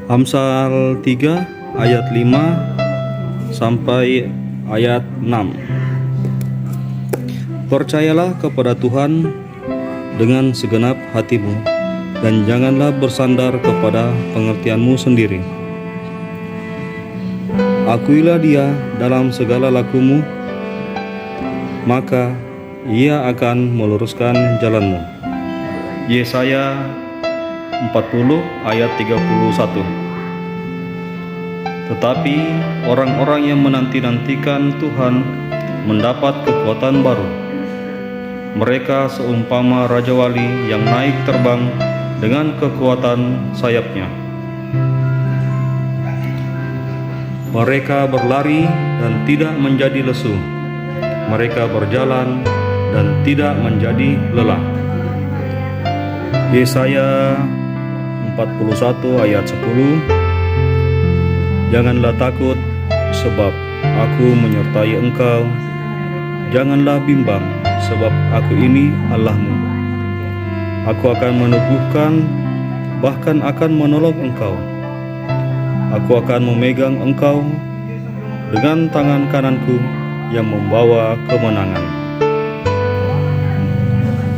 Amsal 3 ayat 5 sampai ayat 6. Percayalah kepada Tuhan dengan segenap hatimu, dan janganlah bersandar kepada pengertianmu sendiri. Akuilah Dia dalam segala lakumu, maka Ia akan meluruskan jalanmu. Yesaya 40 ayat 31. Tetapi orang-orang yang menanti-nantikan Tuhan mendapat kekuatan baru. Mereka seumpama Raja Wali yang naik terbang dengan kekuatan sayapnya. Mereka berlari dan tidak menjadi lesu. Mereka berjalan dan tidak menjadi lelah. Yesaya 41 ayat 10. Janganlah takut, sebab aku menyertai engkau. Janganlah bimbang, sebab aku ini Allahmu. Aku akan meneguhkan, bahkan akan menolong engkau. Aku akan memegang engkau dengan tangan kananku yang membawa kemenangan.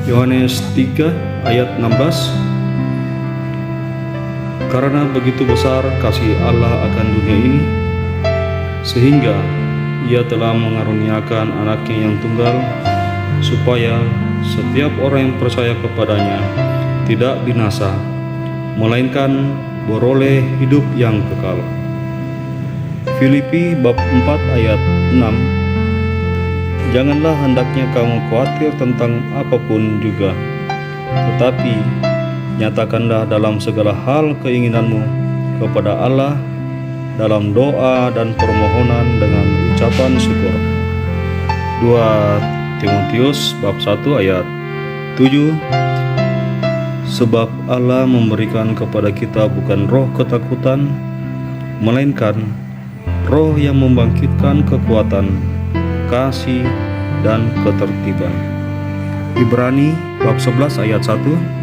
Yohanes 3 ayat 16. Karena begitu besar kasih Allah akan dunia ini, sehingga Ia telah mengaruniakan anaknya yang tunggal, supaya setiap orang yang percaya kepadanya tidak binasa, melainkan beroleh hidup yang kekal. Filipi bab 4 ayat 6. Janganlah hendaknya kamu khawatir tentang apapun juga, tetapi nyatakanlah dalam segala hal keinginanmu kepada Allah dalam doa dan permohonan dengan ucapan syukur. 2 Timotius bab 1 ayat 7. Sebab Allah memberikan kepada kita bukan roh ketakutan, melainkan roh yang membangkitkan kekuatan, kasih, dan ketertiban. Ibrani bab 11 ayat 1.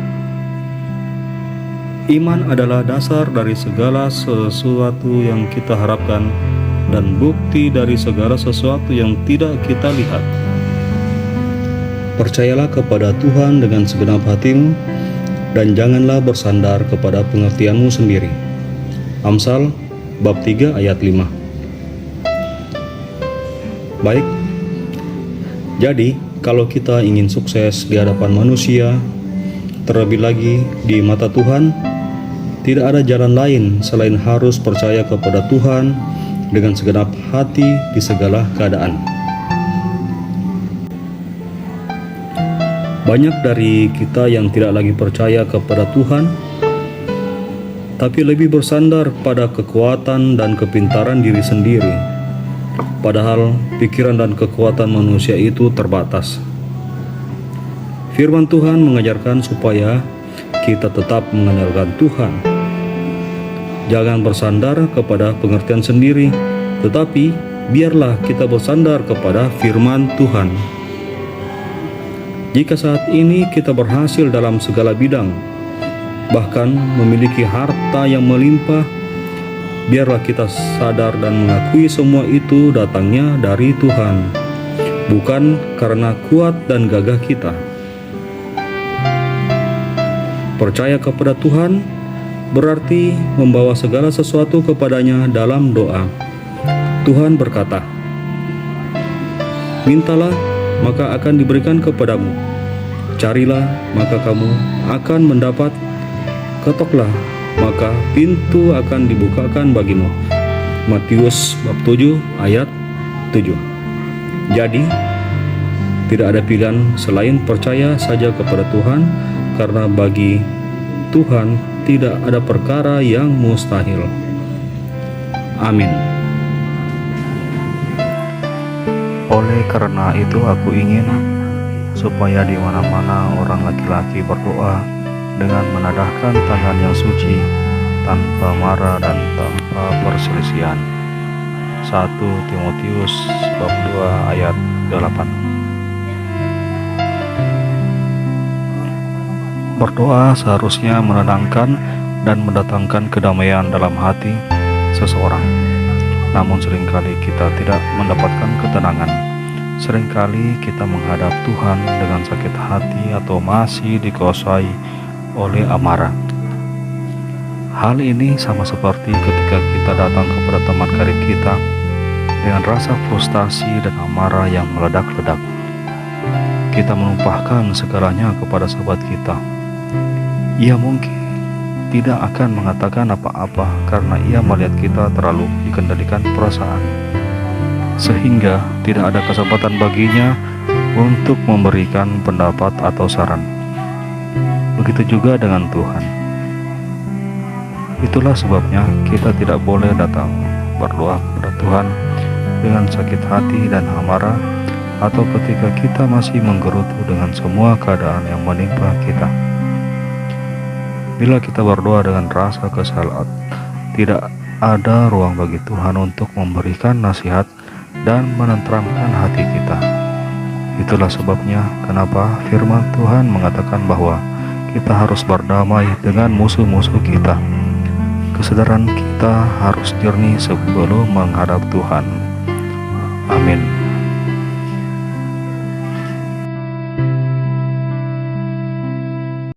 Iman adalah dasar dari segala sesuatu yang kita harapkan dan bukti dari segala sesuatu yang tidak kita lihat. Percayalah kepada Tuhan dengan segenap hatimu, dan janganlah bersandar kepada pengertianmu sendiri. Amsal bab 3 ayat 5. Baik, jadi kalau kita ingin sukses di hadapan manusia, terlebih lagi di mata Tuhan, tidak ada jalan lain selain harus percaya kepada Tuhan dengan segenap hati di segala keadaan. Banyak dari kita yang tidak lagi percaya kepada Tuhan, tapi lebih bersandar pada kekuatan dan kepintaran diri sendiri. Padahal pikiran dan kekuatan manusia itu terbatas. Firman Tuhan mengajarkan supaya kita tetap mengandalkan Tuhan. Jangan bersandar kepada pengertian sendiri, tetapi biarlah kita bersandar kepada firman Tuhan. Jika saat ini kita berhasil dalam segala bidang, bahkan memiliki harta yang melimpah, biarlah kita sadar dan mengakui semua itu datangnya dari Tuhan, bukan karena kuat dan gagah kita. Percaya kepada Tuhan berarti membawa segala sesuatu kepadanya dalam doa. Tuhan berkata, "Mintalah, maka akan diberikan kepadamu. Carilah, maka kamu akan mendapat. Ketoklah, maka pintu akan dibukakan bagimu." Matius bab 7 ayat 7. Jadi, tidak ada pilihan selain percaya saja kepada Tuhan, karena bagi Tuhan tidak ada perkara yang mustahil. Amin. Oleh karena itu aku ingin supaya di mana-mana orang laki-laki berdoa dengan menadahkan tangan yang suci, tanpa marah dan tanpa perselisihan. 1 Timotius bab 2 ayat 8. Berdoa seharusnya menenangkan dan mendatangkan kedamaian dalam hati seseorang. Namun seringkali kita tidak mendapatkan ketenangan. Seringkali kita menghadap Tuhan dengan sakit hati atau masih dikuasai oleh amarah. Hal ini sama seperti ketika kita datang kepada teman karib kita dengan rasa frustasi dan amarah yang meledak-ledak. Kita menumpahkan segalanya kepada sahabat kita. Ia mungkin tidak akan mengatakan apa-apa karena ia melihat kita terlalu dikendalikan perasaan, sehingga tidak ada kesempatan baginya untuk memberikan pendapat atau saran. Begitu juga dengan Tuhan. Itulah sebabnya kita tidak boleh datang berdoa kepada Tuhan dengan sakit hati dan amarah, atau ketika kita masih menggerutu dengan semua keadaan yang menimpa kita. Bila kita berdoa dengan rasa kesal, tidak ada ruang bagi Tuhan untuk memberikan nasihat dan menenteramkan hati kita. Itulah sebabnya kenapa firman Tuhan mengatakan bahwa kita harus berdamai dengan musuh-musuh kita. Kesadaran kita harus jernih sebelum menghadap Tuhan. Amin.